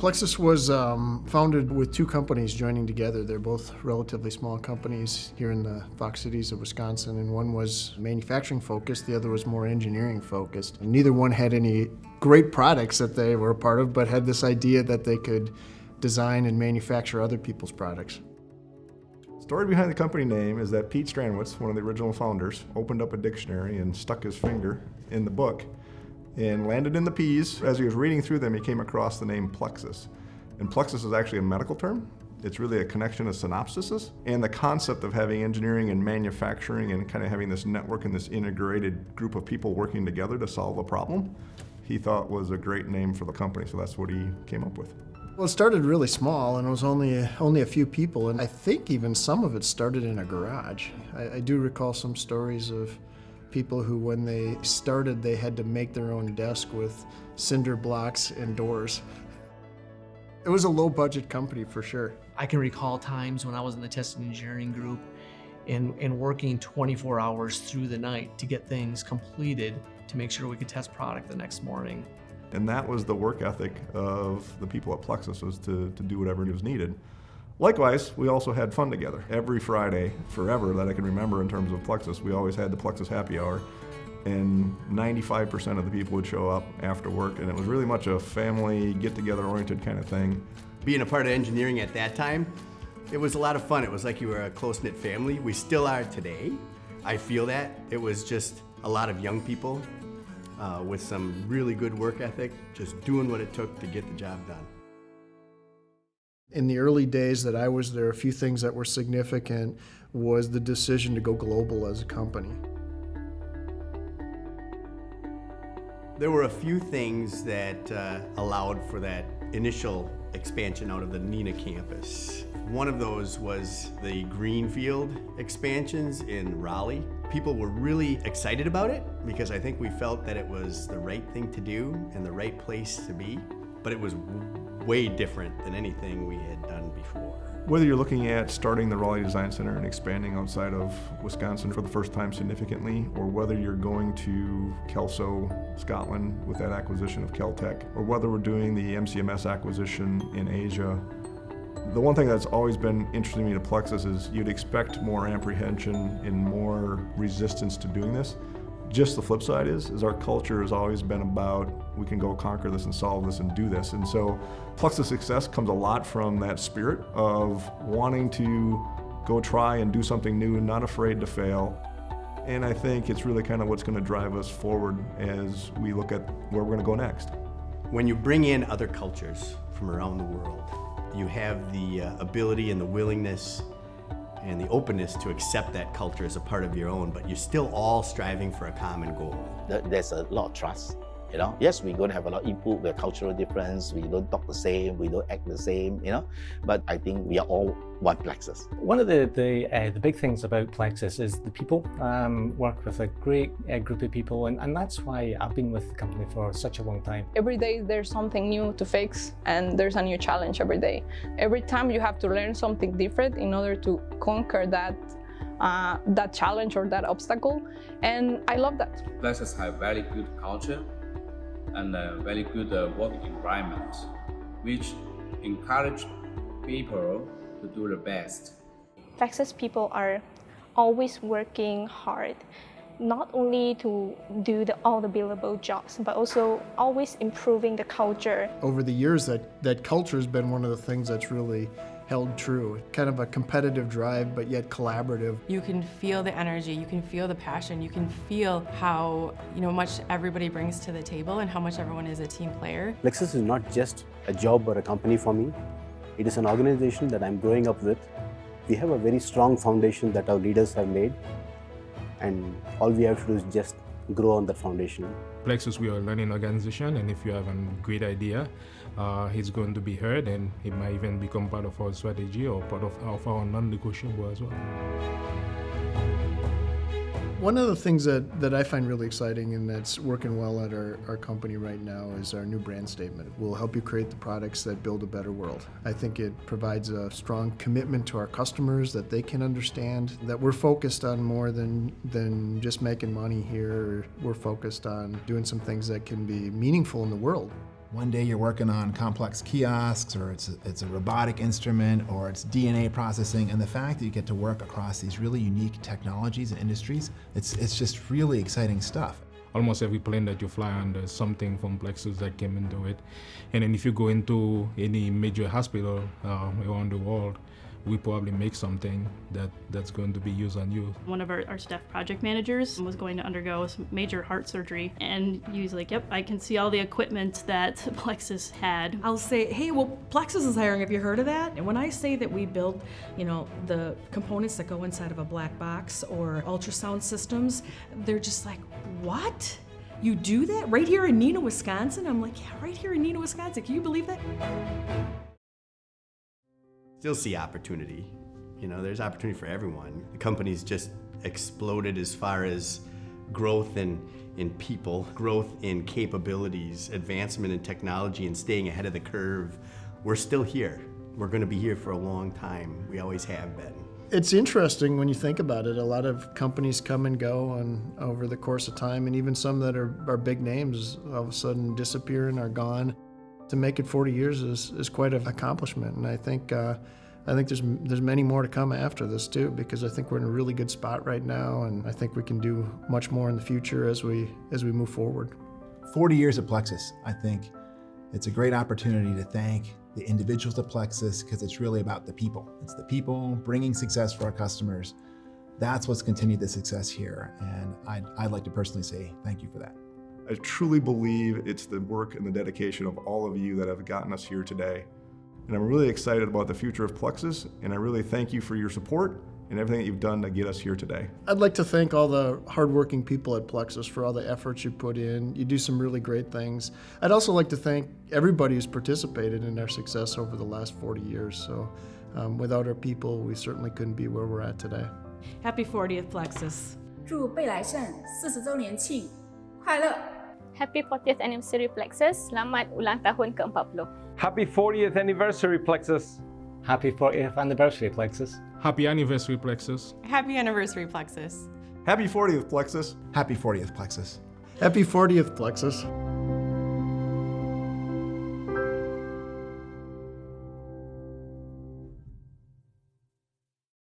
Plexus was founded with two companies joining together. They're both relatively small companies here in the Fox Cities of Wisconsin, and one was manufacturing focused, the other was more engineering focused. And neither one had any great products that they were a part of, but had this idea that they could design and manufacture other people's products. The story behind the company name is that Pete Stranwitz, one of the original founders, opened up a dictionary and stuck his finger in the book and landed in the P's. As he was reading through them, he came across the name Plexus. And Plexus is actually a medical term. It's really a connection of synapses. And the concept of having engineering and manufacturing and kind of having this network and this integrated group of people working together to solve a problem, he thought was a great name for the company, so that's what he came up with. Well, it started really small, and it was only a few people, and I think even some of it started in a garage. I do recall some stories of people who, when they started, they had to make their own desk with cinder blocks and doors. It was a low-budget company for sure. I can recall times when I was in the test and engineering group and working 24 hours through the night to get things completed to make sure we could test product the next morning. And that was the work ethic of the people at Plexus, was to do whatever was needed. Likewise, we also had fun together. Every Friday, forever, that I can remember in terms of Plexus, we always had the Plexus happy hour, and 95% of the people would show up after work, and it was really much a family, get-together oriented kind of thing. Being a part of engineering at that time, it was a lot of fun. It was like you were a close-knit family. We still are today. I feel that. It was just a lot of young people with some really good work ethic, just doing what it took to get the job done. In the early days that I was there, a few things that were significant was the decision to go global as a company. There were a few things that allowed for that initial expansion out of the Neenah campus. One of those was the greenfield expansions in Raleigh. People were really excited about it because I think we felt that it was the right thing to do and the right place to be, but it was way different than anything we had done before. Whether you're looking at starting the Raleigh Design Center and expanding outside of Wisconsin for the first time significantly, or whether you're going to Kelso, Scotland with that acquisition of Keltec, or whether we're doing the MCMS acquisition in Asia, the one thing that's always been interesting to me to Plexus is you'd expect more apprehension and more resistance to doing this. Just the flip side is our culture has always been about, we can go conquer this and solve this and do this. And so Plexus success comes a lot from that spirit of wanting to go try and do something new and not afraid to fail. And I think it's really kind of what's going to drive us forward as we look at where we're going to go next. When you bring in other cultures from around the world, you have the ability and the willingness and the openness to accept that culture as a part of your own, but you're still all striving for a common goal. There's a lot of trust. Yes, we're going to have a lot of input, we're cultural difference, we don't talk the same, we don't act the same, but I think we are all one Plexus. One of the big things about Plexus is the people. Work with a great group of people, and that's why I've been with the company for such a long time. Every day there's something new to fix, and there's a new challenge every day. Every time you have to learn something different in order to conquer that challenge or that obstacle, and I love that. Plexus have very good culture and a very good work environment, which encourage people to do the best. Plexus people are always working hard, not only to do all the billable jobs, but also always improving the culture. Over the years, that culture has been one of the things that's really held true. Kind of a competitive drive, but yet collaborative. You can feel the energy, you can feel the passion, you can feel how much everybody brings to the table and how much everyone is a team player. Plexus is not just a job or a company for me. It is an organization that I'm growing up with. We have a very strong foundation that our leaders have made, and all we have to do is just grow on that foundation. Plexus, we are a learning organization, and if you have a great idea, it's going to be heard, and it might even become part of our strategy or part of our non-negotiable as well. One of the things that I find really exciting and that's working well at our company right now is our new brand statement. We'll help you create the products that build a better world. I think it provides a strong commitment to our customers that they can understand that we're focused on more than just making money here. We're focused on doing some things that can be meaningful in the world. One day you're working on complex kiosks, or it's a robotic instrument, or it's DNA processing, and the fact that you get to work across these really unique technologies and industries, it's just really exciting stuff. Almost every plane that you fly on, there's something from Plexus that came into it. And then if you go into any major hospital around the world, we probably make something that's going to be used on you. One of our staff project managers was going to undergo some major heart surgery, and he was like, yep, I can see all the equipment that Plexus had. I'll say, hey, well, Plexus is hiring, have you heard of that? And when I say that we build, the components that go inside of a black box or ultrasound systems, they're just like, what? You do that right here in Neenah, Wisconsin? I'm like, yeah, right here in Neenah, Wisconsin. Can you believe that? Still see opportunity. There's opportunity for everyone. The company's just exploded as far as growth in people, growth in capabilities, advancement in technology, and staying ahead of the curve. We're still here. We're going to be here for a long time. We always have been. It's interesting when you think about it. A lot of companies come and go over the course of time, and even some that are big names all of a sudden disappear and are gone. To make it 40 years is quite an accomplishment, and I think there's many more to come after this too, because I think we're in a really good spot right now, and I think we can do much more in the future as we move forward. 40 years at Plexus, I think it's a great opportunity to thank the individuals at Plexus, because it's really about the people. It's the people bringing success for our customers. That's what's continued the success here, and I'd like to personally say thank you for that. I truly believe it's the work and the dedication of all of you that have gotten us here today. And I'm really excited about the future of Plexus, and I really thank you for your support and everything that you've done to get us here today. I'd like to thank all the hardworking people at Plexus for all the efforts you put in. You do some really great things. I'd also like to thank everybody who's participated in our success over the last 40 years. So without our people, we certainly couldn't be where we're at today. Happy 40th, Plexus. 祝贝莱盛40周年庆快乐 Happy 40th anniversary Plexus. Selamat ulang tahun ke-40. Happy 40th anniversary Plexus. Happy 40th anniversary Plexus. Happy anniversary Plexus. Happy anniversary Plexus. Happy 40th Plexus. Happy 40th Plexus. Happy 40th Plexus.